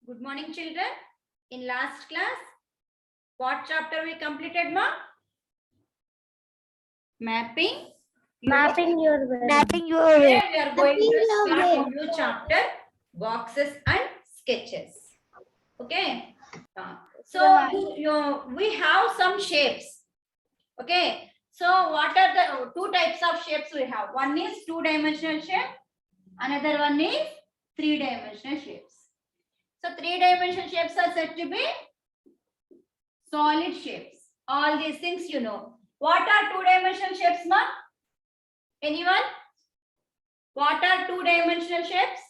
Good morning, children. In last class, what chapter we completed, ma? Mapping. Mapping your way. Today we are going to start a new chapter, boxes and sketches. Okay. So we have some shapes. Okay. So what are the two types of shapes we have? One is two-dimensional shape. Another one is three-dimensional shapes. So three-dimensional shapes are said to be solid shapes. All these things you know. What are two-dimensional shapes, ma? Anyone? What are two-dimensional shapes?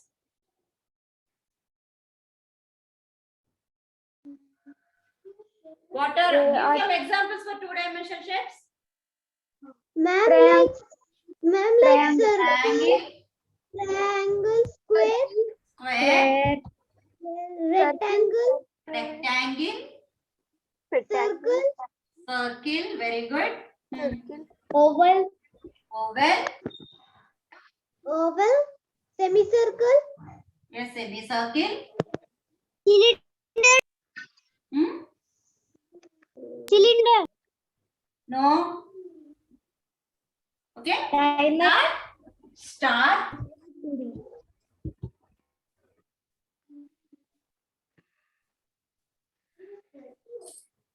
What are give some examples for two-dimensional shapes? Ma'am, like Triangle, triangle, square, rectangle, circle, circle, very good. oval, Oval, semicircle, yes, semicircle. cylinder, No. Okay. diamond, Star.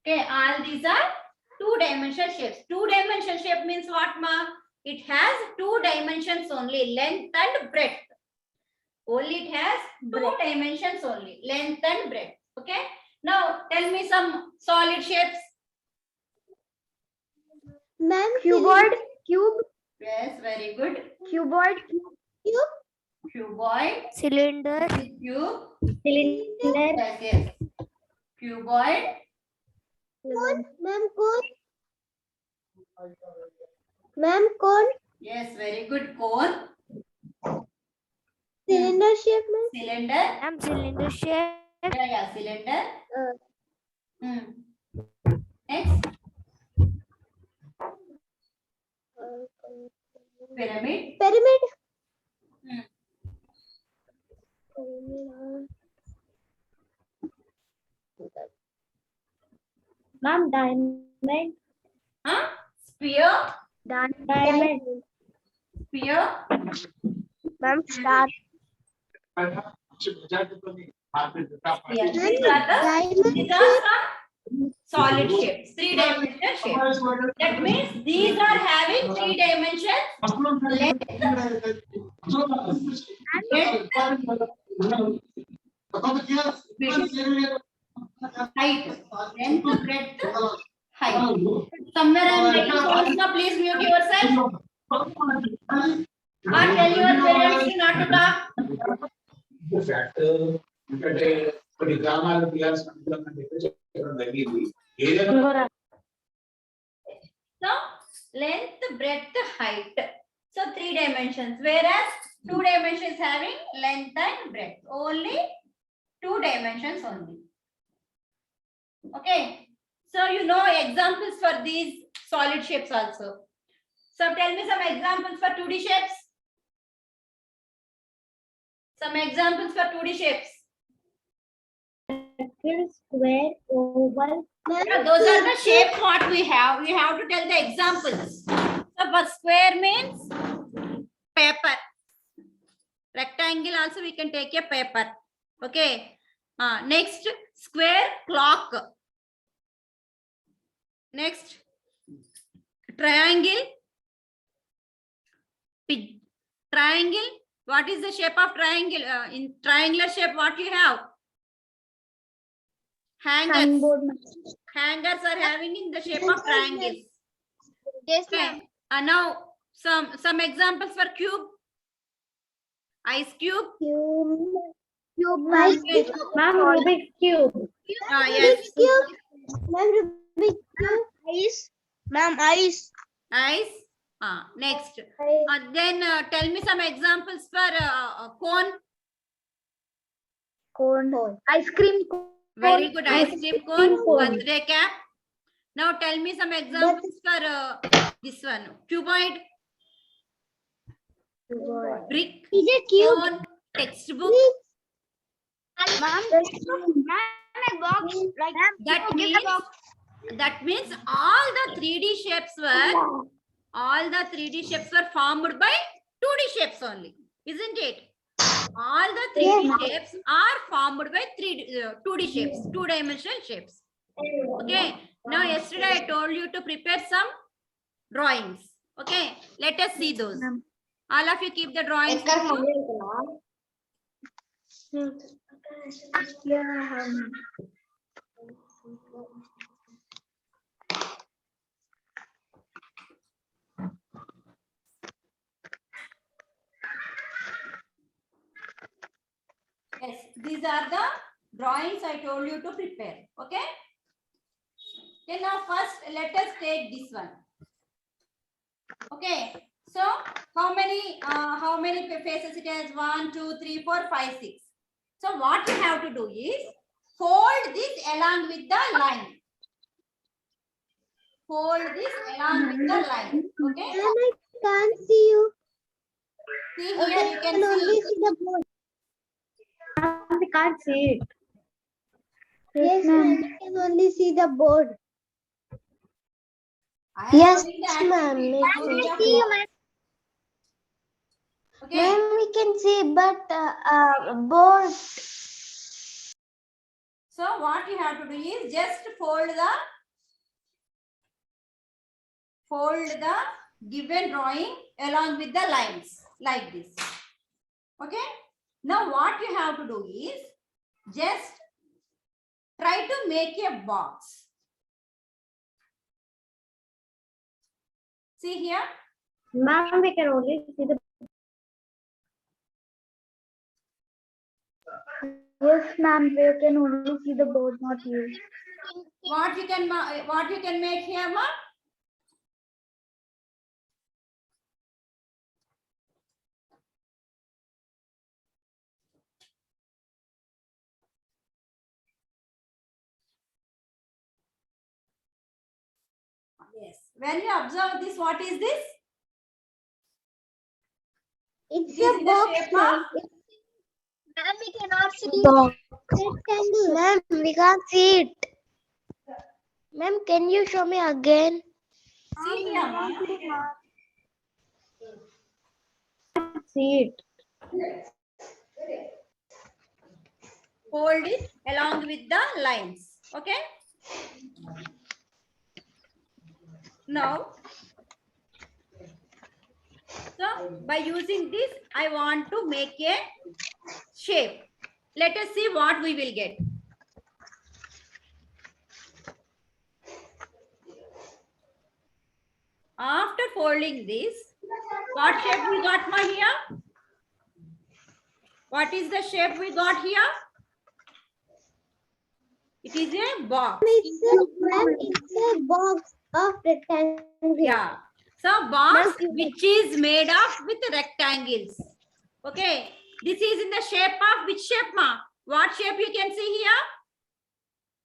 Okay, all these are two-dimensional shapes. Two-dimensional shape means what, ma? It has two dimensions only, length and breadth. Only it has two dimensions only, length and breadth. Okay. Now tell me some solid shapes. ma'am, cuboid, cube, Yes, very good. cuboid, cube, Cuboid, cylinder, cube. cylinder, Yes, yes. Cuboid, cone, ma'am, cone, yes, very good. Cone, cylinder shape, ma'am, cylinder, cylinder shape, yeah, cylinder. Next, pyramid. pyramid, ma'am, diamond, Huh? Sphere, diamond, sphere. ma'am, star, Sphere. These are some solid shapes, three-dimensional shapes. That means these are having three dimensions. Height, length, breadth, height. Somewhere I am making sounds now. Please mute yourself. Or tell your parents to not to talk. So length, breadth, height. So three dimensions. Whereas two dimensions having length and breadth. Only two dimensions only. Okay. So you know examples for these solid shapes also. So tell me some examples for 2D shapes. Some examples for 2D shapes. square, oval, Yeah, those are the shapes what we have. We have to tell the examples. So for square means paper. Rectangle also we can take a paper. Okay. Next, square, clock. Next, triangle. Triangle. What is the shape of triangle? In triangular shape, what you have? Hangers. Hangers are having in the shape of triangles. Yes, Okay. Now some examples for cube. Ice cube. Ma'am, Rubik's cube. Yes. Ma'am, Rubik's cube. Ice. Ma'am, ice. Ice. Next. Then tell me some examples for cone. Cone. Ice cream cone. Very good. Ice cream cone. Birthday cap. Now tell me some examples for this one. Cuboid. Brick. Is it cube? Cone. Textbook. That means all the 3D shapes were formed by 2D shapes only, isn't it? All the 3D shapes are formed by 2D shapes, two-dimensional shapes. Okay. Now yesterday I told you to prepare some drawings. Okay. Let us see those. All of you keep the drawings with you. Yes, these are the drawings I told you to prepare. Okay. Okay, now first let us take this one. Okay, so how many faces it has? 1, 2, 3, 4, 5, 6. So what you have to do is fold this along with the line. Fold this along with the line. Okay. I can't see you. See here, you can see. the board. We can't see it. Yes, ma'am. I can only see the board. I am Yes, doing the ma'am. activity. I Only can the see you, board. ma'am. Okay. Ma'am, we can see, but board. So what you have to do is just fold the given drawing along with the lines like this. Okay. Now what you have to do is just try to make a box. See here. Ma'am, we can only see the. Yes, ma'am, we can only see the board, not you. What you can make here, ma? Yes. When you observe this, what is this? It's It is a in the box, shape ma'am. of Ma'am, we cannot see rectangle. Ma'am, we can't see it. Ma'am, can you show me again? see here, ma. See it. Fold it along with the lines. Okay. Now, so by using this, I want to make a shape. Let us see what we will get. After folding this, what shape we got, ma, here? What is the shape we got here? It is a box. It's a box of rectangle. Yeah. So box Ma'am, which is made of with rectangles. Okay. This is in the shape of which shape, ma? What shape you can see here?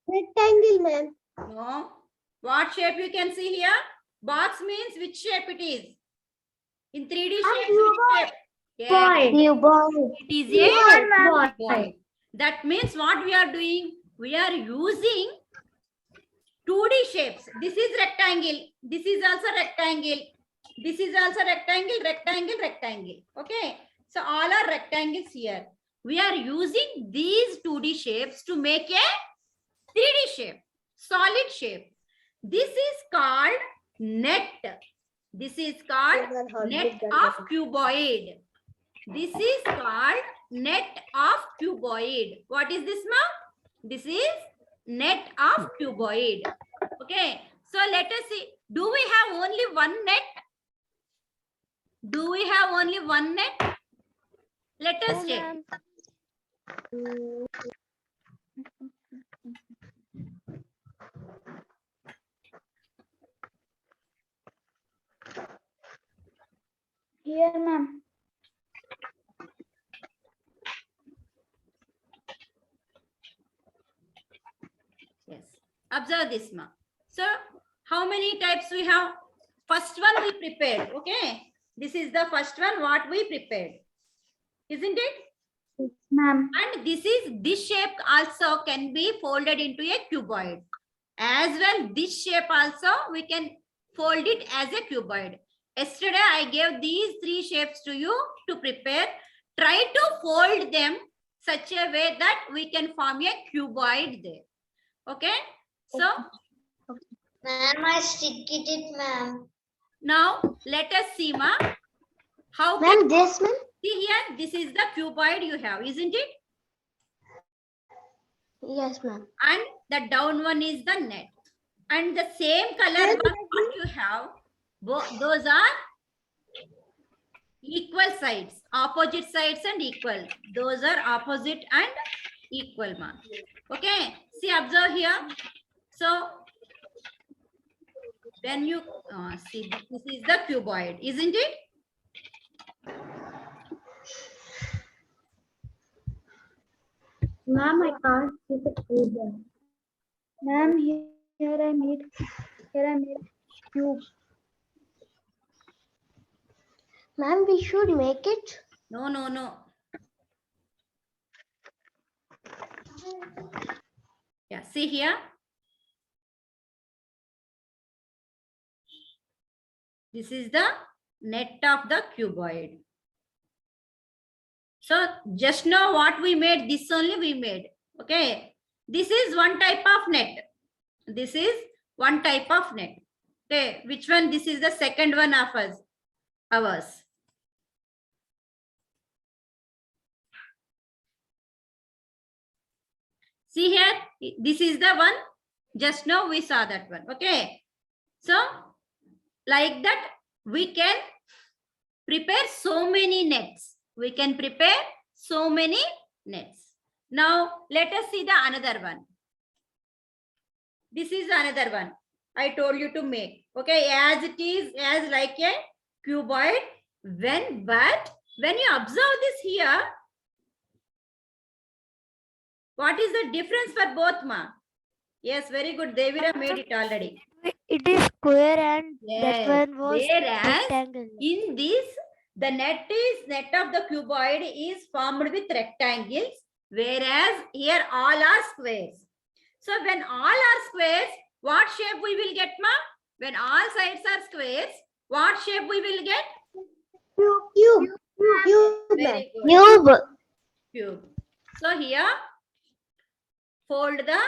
Rectangle, ma'am. No. What shape you can see here? Box means which shape it is? In 3D shape, which shape? Yes. Cuboid. It is a Cuboid. cuboid. That means what we are doing? We are using 2D shapes. This is rectangle. This is also rectangle. This is also rectangle, rectangle, rectangle. Okay. So all are rectangles here. We are using these 2D shapes to make a 3D shape, solid shape. This is called net. This is called net of cuboid. This is called net of cuboid. What is this, ma'am? This is net of cuboid. Okay. So let us see. Do we have only one net? Do we have only one net? Let us check. Here, ma'am. Yes. Observe this, ma. So, how many types we have? First one we prepared. Okay. This is the first one what we prepared. Isn't it? Yes, ma'am. And this shape also can be folded into a cuboid. As well, this shape also we can fold it as a cuboid. Yesterday I gave these 3 shapes to you to prepare. Try to fold them such a way that we can form a cuboid there. Okay. So Ma'am, I stick it, ma'am. now let us see, ma. How can Ma'am, this ma'am? see here? This is the cuboid you have, isn't it? Yes, ma'am. And the down one is the net. And the same color one what you have, those are equal sides, opposite sides and equal. Those are opposite and equal, ma. Okay. See, observe here. So when you see, this is the cuboid, isn't it? Ma'am, I can't see the cube. Ma'am, here I made cube. Ma'am, we should make it. No, no, no. Yeah, see here. This is the net of the cuboid. So just now what we made, this only we made. Okay. This is one type of net. This is one type of net. Okay. Which one? This is the second one of ours. See here, this is the one. Just now we saw that one. Okay. So like that, we can prepare so many nets. We can prepare so many nets. Now let us see the another one. This is another one I told you to make. Okay, as it is, as like a cuboid. But when you observe this here, what is the difference for both, ma? Yes, very good. Devira made it already. It is square and Yes. that one was Whereas rectangle. in this, the net of the cuboid is formed with rectangles, whereas here all are squares. So when all are squares, what shape we will get, ma? When all sides are squares, what shape we will get? Cube. Very good. Cube. Cube. So here, fold the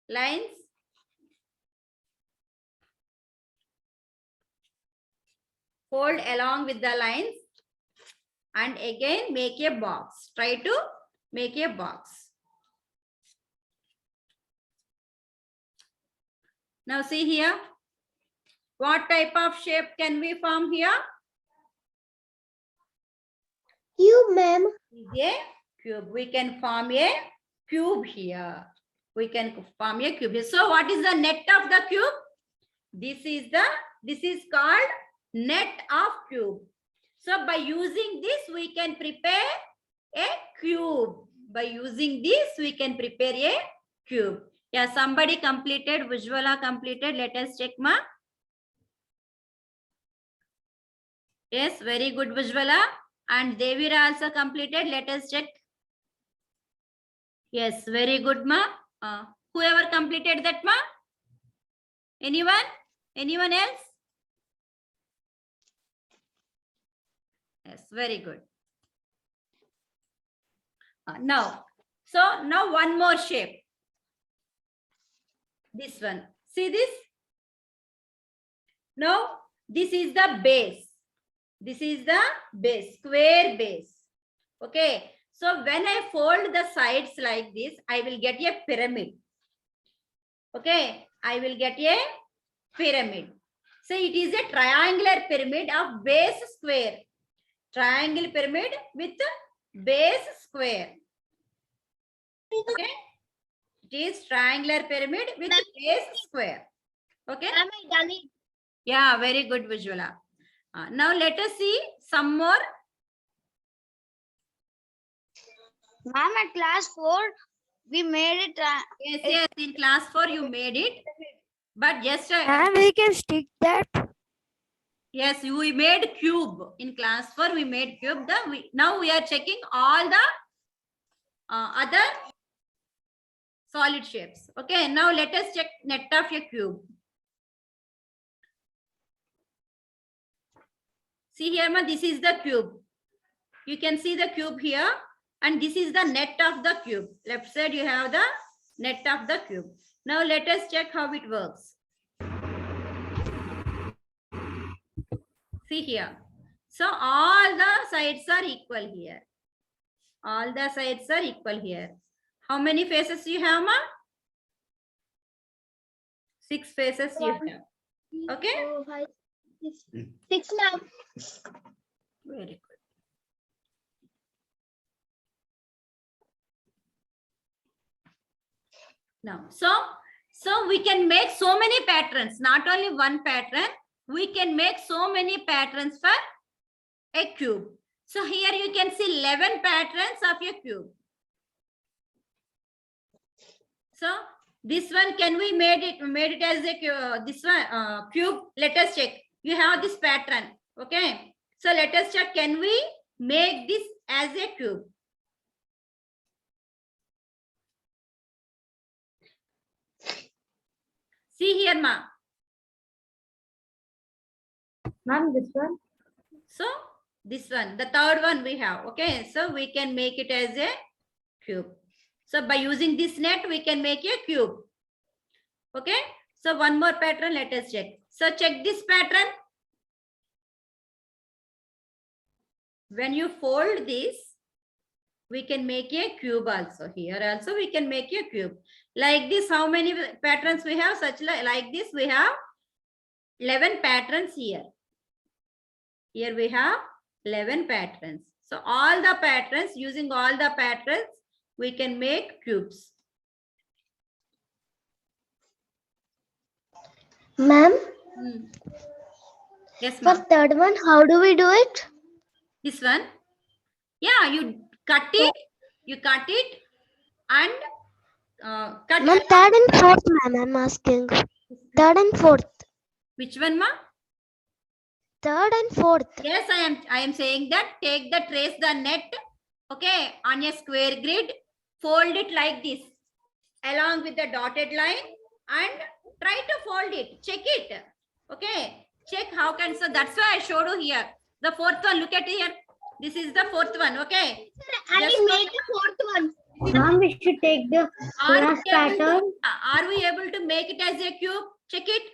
lines. Fold along with the lines and again make a box. Try to make a box. Now see here. What type of shape can we form here? Cube, ma'am. Is a cube. We can form a cube here. We can form a cube here. So what is the net of the cube? This is called net of cube. So by using this, we can prepare a cube. By using this, we can prepare a cube. Yeah, somebody completed, Vijwala completed. Let us check, ma. Yes, very good, Vijwala. And Devira also completed. Let us check. Yes, very good, ma. Whoever completed that, ma? Anyone? Anyone else? Yes, very good. Now one more shape. This one. See this? Now, this is the base. This is the base, square base. Okay. So when I fold the sides like this, I will get a pyramid. Okay. I will get a pyramid. So it is a triangular pyramid of base square. Triangle pyramid with base square. Okay. It is triangular pyramid with base square. Okay. Yeah, very good, Vijwala. Now let us see some more. Ma'am, at class 4, we made it. Yes, in class 4 you made it. But just Ma'am, we can stick that. Yes, we made cube in class 4. We made cube. Now we are checking all the other solid shapes. Okay, now let us check net of a cube. See here, ma, this is the cube. You can see the cube here, and this is the net of the cube. Left side you have the net of the cube. Now let us check how it works. See here. So all the sides are equal here. All the sides are equal here. How many faces you have, ma? 6 faces you have. Okay? 4, 5, 6, ma'am. Very good. Now, so we can make so many patterns, not only one pattern. We can make so many patterns for a cube. So here you can see 11 patterns of a cube. So this one, can we made it as a this one cube? Let us check. You have this pattern. Okay. So let us check. Can we make this as a cube? See here, ma. Ma'am, this one. So this one, the third one we have. Okay, so we can make it as a cube. So by using this net, we can make a cube. Okay, so one more pattern, let us check. So check this pattern. When you fold this, we can make a cube also. Here also we can make a cube. Like this, how many patterns we have? Such like this, we have 11 patterns here. Here we have 11 patterns. So all the patterns, using all the patterns, we can make cubes. Ma'am, Yes, for ma'am. third one, how do we do it? This one? Yeah, you cut it. You cut it and cut. Ma'am, third and fourth, ma'am, I'm asking. Third and fourth. Which one, ma'am? Third and fourth. Yes, I am saying that take the trace the net, okay, on a square grid, fold it like this, along with the dotted line, and try to fold it. Check it. Okay, check how can. So that's why I showed you here. The fourth one. Look at here. This is the fourth one. Okay. I Just made the fourth one. Ma'am, we should take the last pattern. Are we able to make it as a cube? Check it.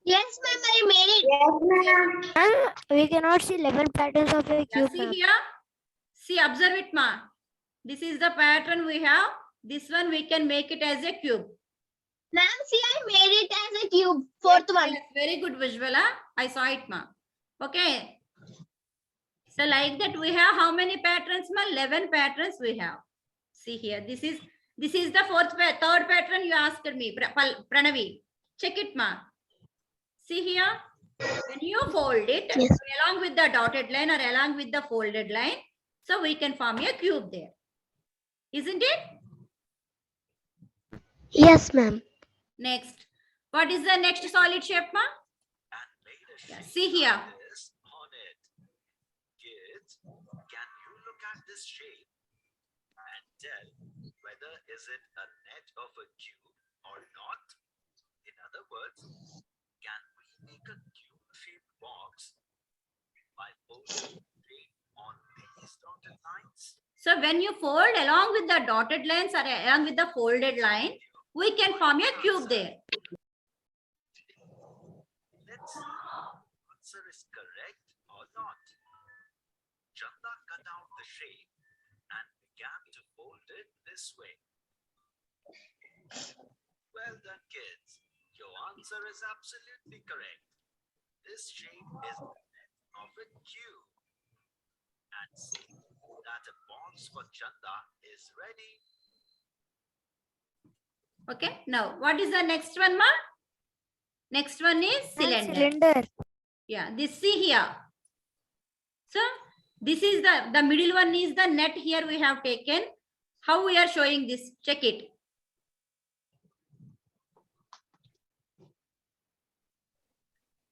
Yes, ma'am, I made it. Yes, ma'am. We cannot see 11 patterns of a Yeah, cube. see here. See, observe it, ma. This is the pattern we have. This one we can make it as a cube. Ma'am, see, I made it as a cube. Fourth one. Yes, very good visual. Huh? I saw it, ma. Okay. So like that we have how many patterns, ma? 11 patterns we have. See here. This is the third pattern you asked me, Pranavi. Check it, ma. See here. When you fold it, Yes. along with the dotted line or along with the folded line, so we can form a cube there. Isn't it? Yes, ma'am. Next. What is the next solid shape, ma? Yeah, see here. On it. Kids, can you look at this shape and tell whether is it a net of a cube or not? In other words, can we make a cube-shaped box by folding it on these dotted lines? So when you fold along with the dotted lines or along with the folded line, we can form a cube there. Let's see if the answer is correct or not. Chanda cut out the shape and began to fold it this way. Well done, kids. Your answer is absolutely correct. This shape is the net of a cube. And see that a box for Chanda is ready. Okay. Now, what is the next one, ma? Next one is cylinder. Cylinder. Yeah, this see here. So this is the middle one is the net here we have taken. How we are showing this? Check it.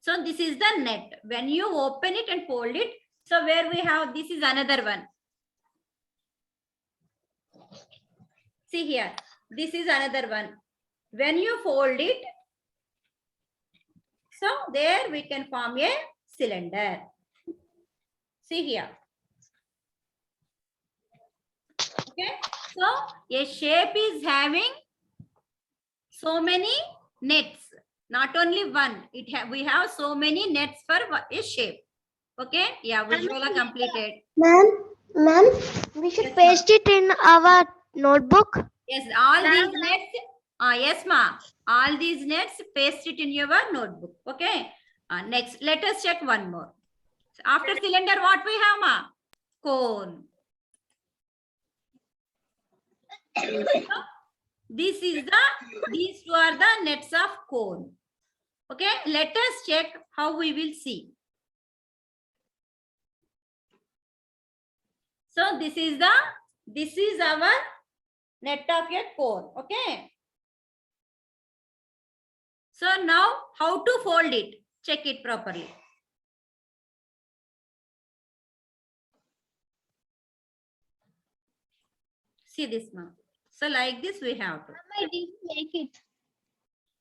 So this is the net. When you open it and fold it, so where we have, this is another one. See here, this is another one. When you fold it, so there we can form a cylinder. See here. Okay, so a shape is having so many nets, not only one. We have so many nets for a shape. Okay, yeah, Ujjwala completed. Ma'am, we should Yes, paste it in our notebook. Yes, all these nets. Yes, ma. All these nets, paste it in your notebook. Okay. Next, let us check one more. So after cylinder, what we have, ma? Cone. These two are the nets of cone. Okay, let us check how we will see. So this is our net of a cone. Okay. So now how to fold it? Check it properly. See this now. So like this we have to. I didn't make it.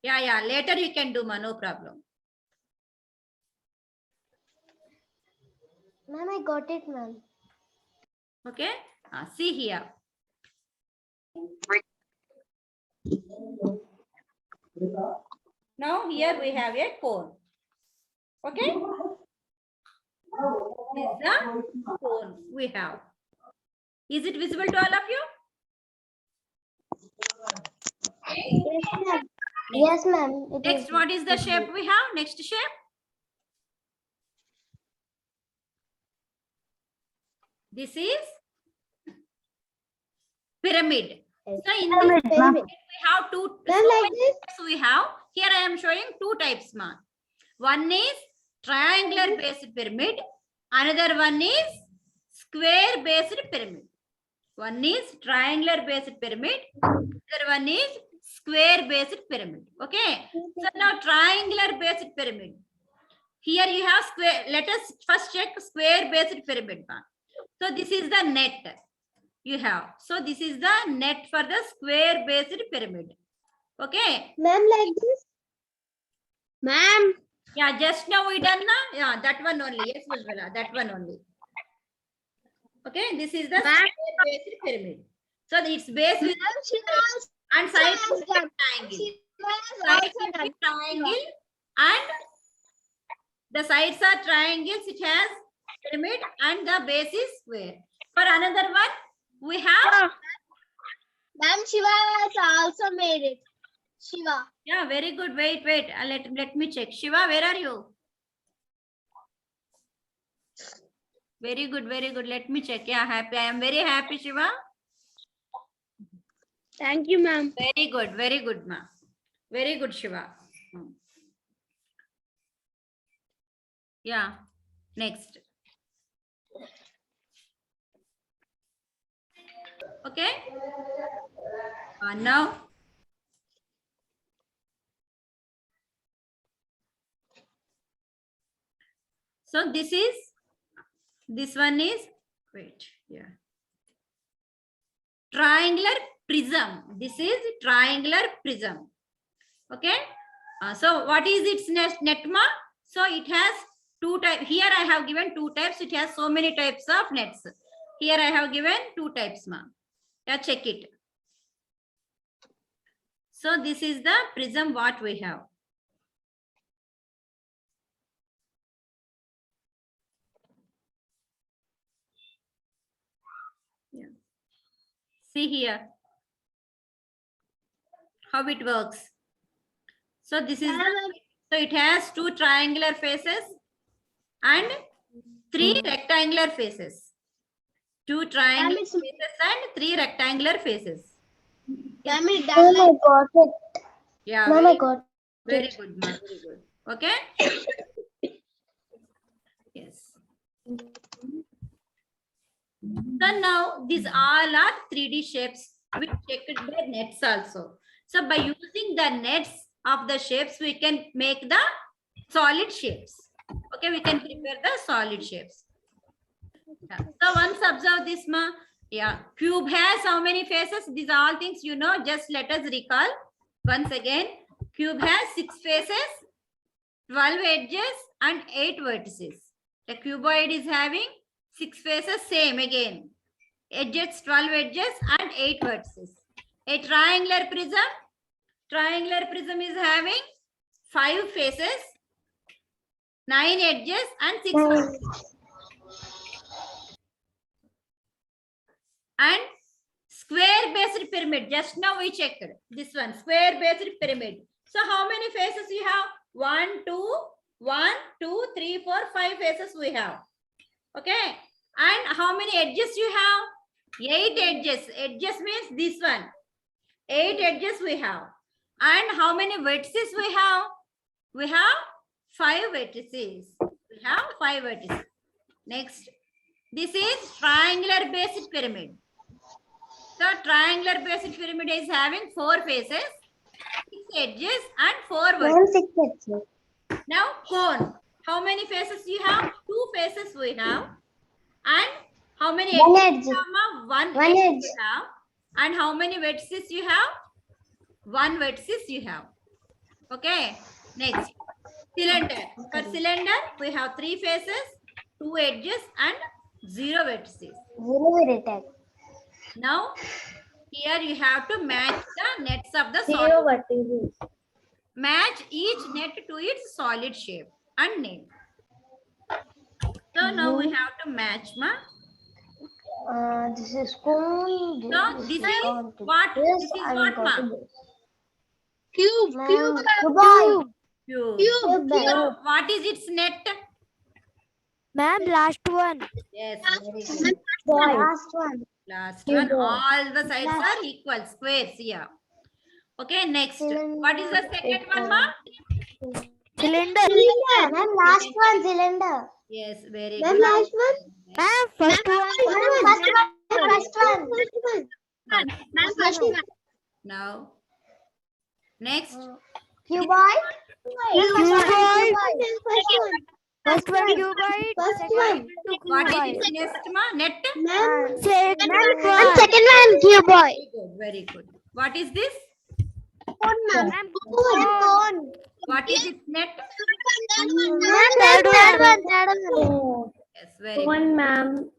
Yeah. Later you can do, ma. No problem. Ma'am, I got it, ma'am. Okay. See here. Now here we have a cone. Okay. This is the cone we have. Is it visible to all of you? Yes, ma'am. Yes, ma'am. It is. Next, what is the shape we have? Next shape. This is pyramid. So in this pyramid, we have two. Ma'am, So like many this? types we have. Here I am showing two types, ma. One is triangular based pyramid. Another one is square based pyramid. One is triangular based pyramid. Another one is square based pyramid. Okay. So now triangular based pyramid. Here you have square. Let us first check square based pyramid. So this is the net you have. So this is the net for the square based pyramid. Okay. Ma'am, like this? Ma'am. Yeah, just now we done na? Yeah, that one only. Yes, Ujjwala, that one only. Okay, this is the square based pyramid. So its base is and sides is rectangle. Sides is triangle and the sides are triangles. It has pyramid and the base is square. For another one, we have. Ma'am, Shiva has also made it. Shiva. Yeah, very good. Wait. Let me check. Shiva, where are you? Very good. Let me check. Yeah, happy. I am very happy, Shiva. Thank you, ma'am. Very good, ma. Very good, Shiva. Yeah. Next. Okay. Now. So this one is, wait, yeah. Triangular prism. This is triangular prism. Okay. So what is its net, ma? So it has two types. Here I have given two types. It has so many types of nets. Here I have given two types, ma. Yeah, check it. So this is the prism what we have. Yeah. See here how it works. So this is so it has two triangular faces and three rectangular faces. Two triangular faces and three rectangular faces. Ma'am, I got it. Yeah, Ma'am, I got very good, ma. Very good. Okay. Yes. So now these all are 3D shapes. We checked the nets also. So by using the nets of the shapes, we can make the solid shapes. Okay, we can prepare the solid shapes. Yeah. So once observe this, ma. Yeah, cube has how many faces? These are all things you know. Just let us recall once again. Cube has 6 faces, 12 edges, and 8 vertices. A cuboid is having 6 faces, same again. Edges, 12 edges, and 8 vertices. A triangular prism is having 5 faces, 9 edges, and 6 vertices. And square based pyramid, just now we checked this one, square based pyramid. So how many faces you have? 1, 2, 3, 4, 5 faces we have. Okay. And how many edges you have? 8 edges. Edges means this one. 8 edges we have. And how many vertices we have? We have 5 vertices. We have 5 vertices. Next. This is triangular based pyramid. So triangular based pyramid is having 4 faces, 6 edges, and 4 vertices. Now cone. How many faces you have? 2 faces we have. And how many edges you have? One edge you have. And how many vertices you have? 1 vertices you have. Okay. Next. Cylinder. For cylinder, we have 3 faces, 2 edges, and 0 vertices. Now, here you have to match the nets of the solid. Match each net to its solid shape and name. So now we have to match, ma. This is cone. So this is what? This is what, ma? Cube. Cube. So what is its net? Ma'am, last one. Yes, very good. Last one. Last one. All the sides are equal. Squares here. Okay, next. What is the second one, ma? Cylinder. Ma'am, last one, cylinder. Yes, very Ma'am, good. last one. Ma'am, first one. First one. Now, next. Cuboid. First one cuboid. First Second one. What is cuboid. its next, ma? Net? Second Ma'am, second one, cuboid. Very good, very good. What is this? Ma'am, cone. What is its net? Ma'am, third one. Yes, very good. Ma'am.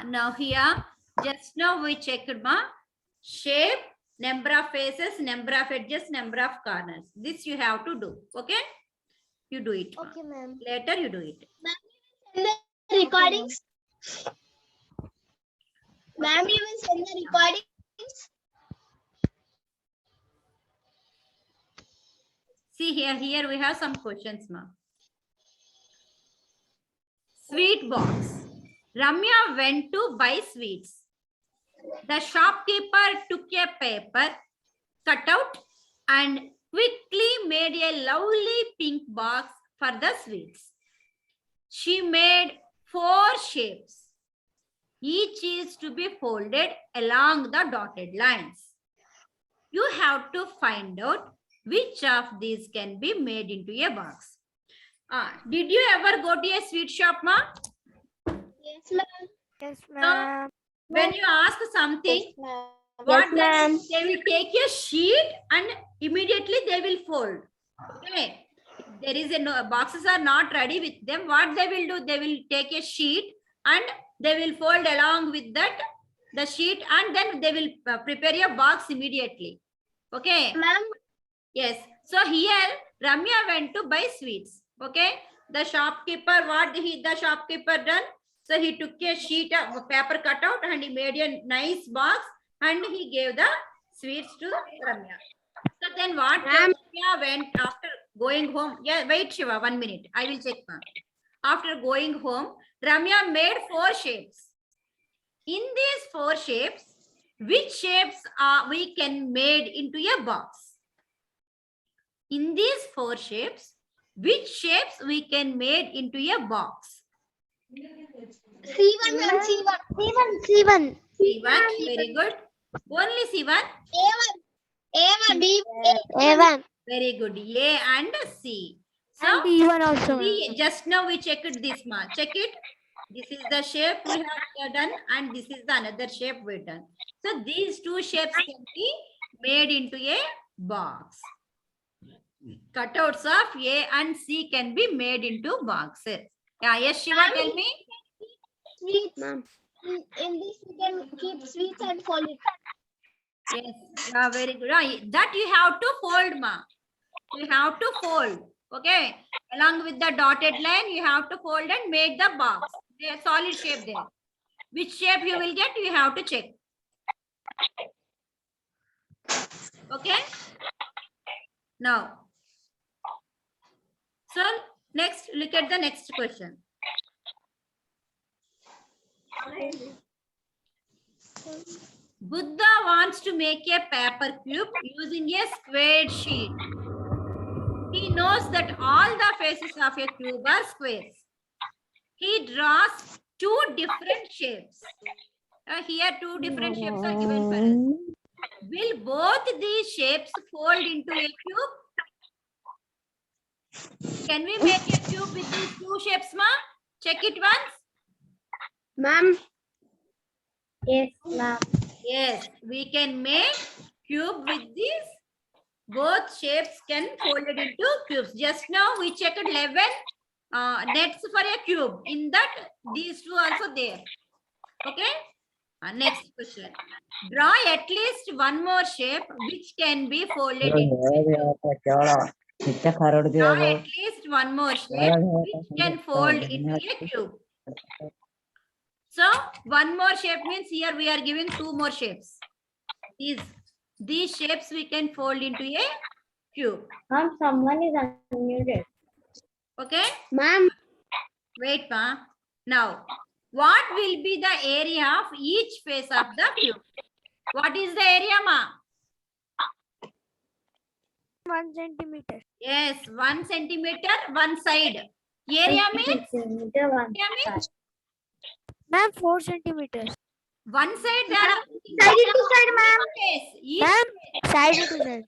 Now here, just now we checked, ma. Shape, number of faces, number of edges, number of corners. This you have to do. Okay? You do it, ma. Okay, ma'am. Later you do it. Recordings. Ma'am, you will send the recordings. See here we have some questions, ma. Sweet box. Ramya went to buy sweets. The shopkeeper took a paper cutout and quickly made a lovely pink box for the sweets. She made 4 shapes. Each is to be folded along the dotted lines. You have to find out which of these can be made into a box. Did you ever go to a sweet shop, ma? Yes, ma'am. Yes, ma'am. When you ask something, what they will take a sheet and immediately they will fold. Okay. There is boxes are not ready with them. What they will do, they will take a sheet and they will fold along with that the sheet, and then they will prepare a box immediately. Okay. Ma'am. Yes. So here Ramya went to buy sweets. Okay. The shopkeeper, the shopkeeper done? So he took a sheet of paper cutout and he made a nice box and he gave the sweets to Ramya. So then what Ramya went after going home? Yeah, wait Shiva, 1 minute. I will check. After going home, Ramya made 4 shapes. In these 4 shapes, which shapes we can made into a box? In these 4 shapes, which shapes we can made into a box? C1, ma'am. C1. C1, very good. Only C1. A1. B. A1. Very good. A and C. So And D1 also. just now we checked this, ma. Check it. This is the shape we have done, and this is the another shape we done. So these two shapes can be made into a box. Cutouts of A and C can be made into boxes. Yeah, yes, Shiva, tell me. Sweets. Ma'am. In this we can keep sweets and fold it. Yes, yeah, very good. That you have to fold, ma. You have to fold. Okay. Along with the dotted line, you have to fold and make the box. A solid shape there. Which shape you will get, you have to check. Okay. Now. So next, look at the next question. Buddha wants to make a paper cube using a squared sheet. He knows that all the faces of a cube are squares. He draws two different shapes. Here two different shapes are given for us. Will both these shapes fold into a cube? Can we make a cube with these two shapes, ma? Check it once. Ma'am. Yes, ma'am. Yes, we can make cube with these. Both shapes can fold it into cubes. Just now we checked 11 nets for a cube. In that, these two also there. Okay. Next question. Draw at least one more shape which can be folded into a cube. Draw at least one more shape which can fold into a cube. So one more shape means here we are giving two more shapes. These shapes we can fold into a cube. Ma'am, someone is unmuted. Okay. Ma'am. Wait, ma. Now, what will be the area of each face of the cube? What is the area, ma? 1 centimeter. Yes, 1 centimeter, one side. Area means? Area means? Ma'am, 4 centimeters. One side there are Side to side, ma'am. each Ma'am, side to side.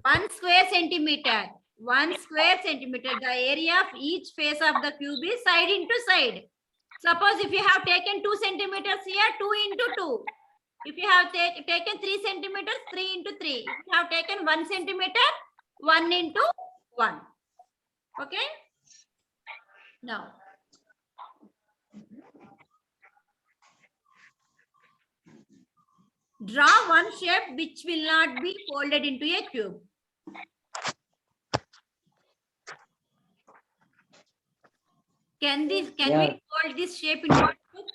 1 square centimeter. 1 square centimeter. The area of each face of the cube is side into side. Suppose if you have taken 2 centimeters here, 2 into 2. If you have taken 3 centimeters, 3 into 3. If you have taken 1 centimeter, 1 into 1. Okay? Now. Draw one shape which will not be folded into a cube. Can we fold this shape into a cube?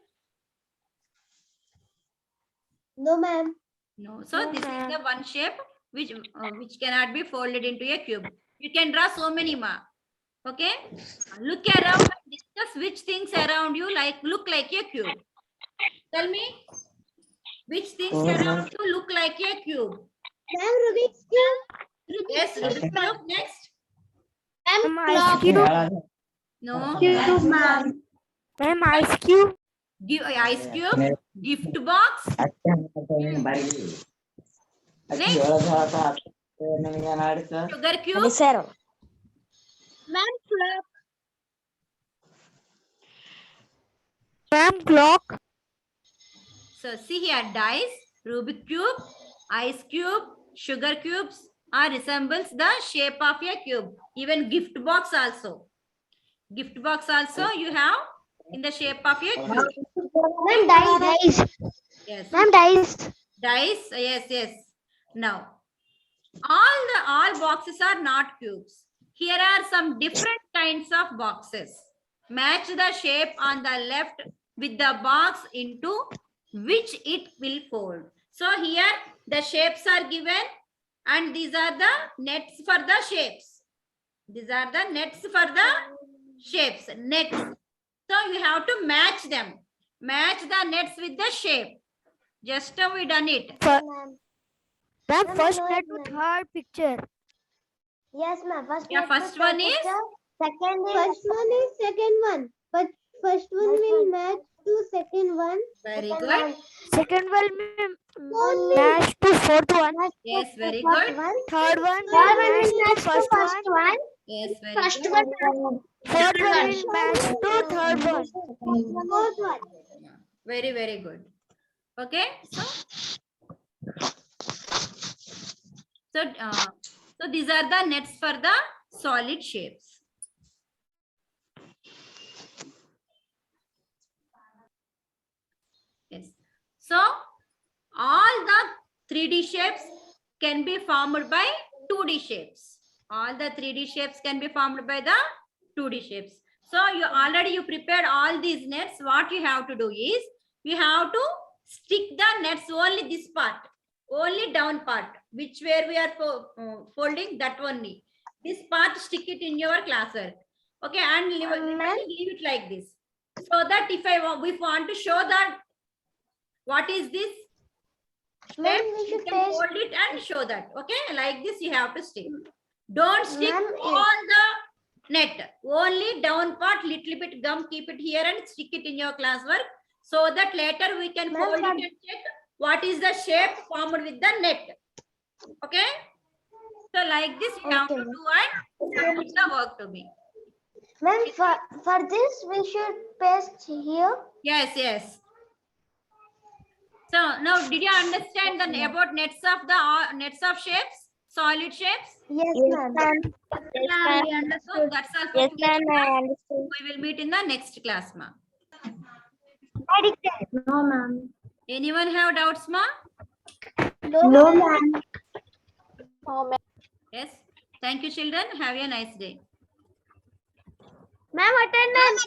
No, ma'am. No. So this is the one shape which cannot be folded into a cube. You can draw so many, ma. Okay. Look around and discuss which things around you look like a cube. Tell me. Which things around you look like a cube? Ma'am, Rubik's cube. Yes, Rubik's cube. Next. Ma'am, ice cube. No. Cube, ma'am. Ma'am, ice cube. Ice cube. Gift box. Next. Sugar cube. Ma'am, clock. Ma'am, clock. So see here, dice, Rubik cube, ice cube, sugar cubes are resembles the shape of a cube. Even gift box also. Gift box also you have in the shape of a cube. Ma'am, dice. Yes. Ma'am, dice. Dice. Yes. Now, all boxes are not cubes. Here are some different kinds of boxes. Match the shape on the left with the box into which it will fold. So here the shapes are given and these are the nets for the shapes. These are the nets for the shapes. Nets. So you have to match them. Match the nets with the shape. Just now we done it. Ma'am, first net to third picture. Yes, ma'am. First one is? Second is. First one is second one. But first one will match to second one. Very good. Second one match to fourth one. Yes, very good. Third one Third will one match to first one. Yes, very First good. one. Fourth one will match to third one. Fourth one. Very, very good. Okay. So these are the nets for the solid shapes. Yes. So all the 3D shapes can be formed by 2D shapes. All the 3D shapes can be formed by the 2D shapes. So you prepared all these nets. What you have to do is you have to stick the nets only this part, only down part, which where we are folding that only. This part stick it in your classwork. Okay, and leave it like this. So that if we want to show that what is this? Ma'am, Shape, we you should can paste. fold it and show that. Okay, like this you have to stick. Don't stick Ma'am, all the net. Only down part, little bit gum, keep it here and stick it in your classwork so that later we can Ma'am, fold it and check what is the shape formed with the net. Okay. So like this you have to Okay. do and put the work to me. Ma'am, for this we should paste here. Yes, yes. So now did you understand about nets of shapes, solid shapes? Yes, ma'am. So that's all for Yes, today's ma'am, class. I understand. We will meet in the next class, ma. No, ma'am. Anyone have doubts, ma? No, ma'am. Yes. Thank you, children. Have a nice day. Ma'am, attendance.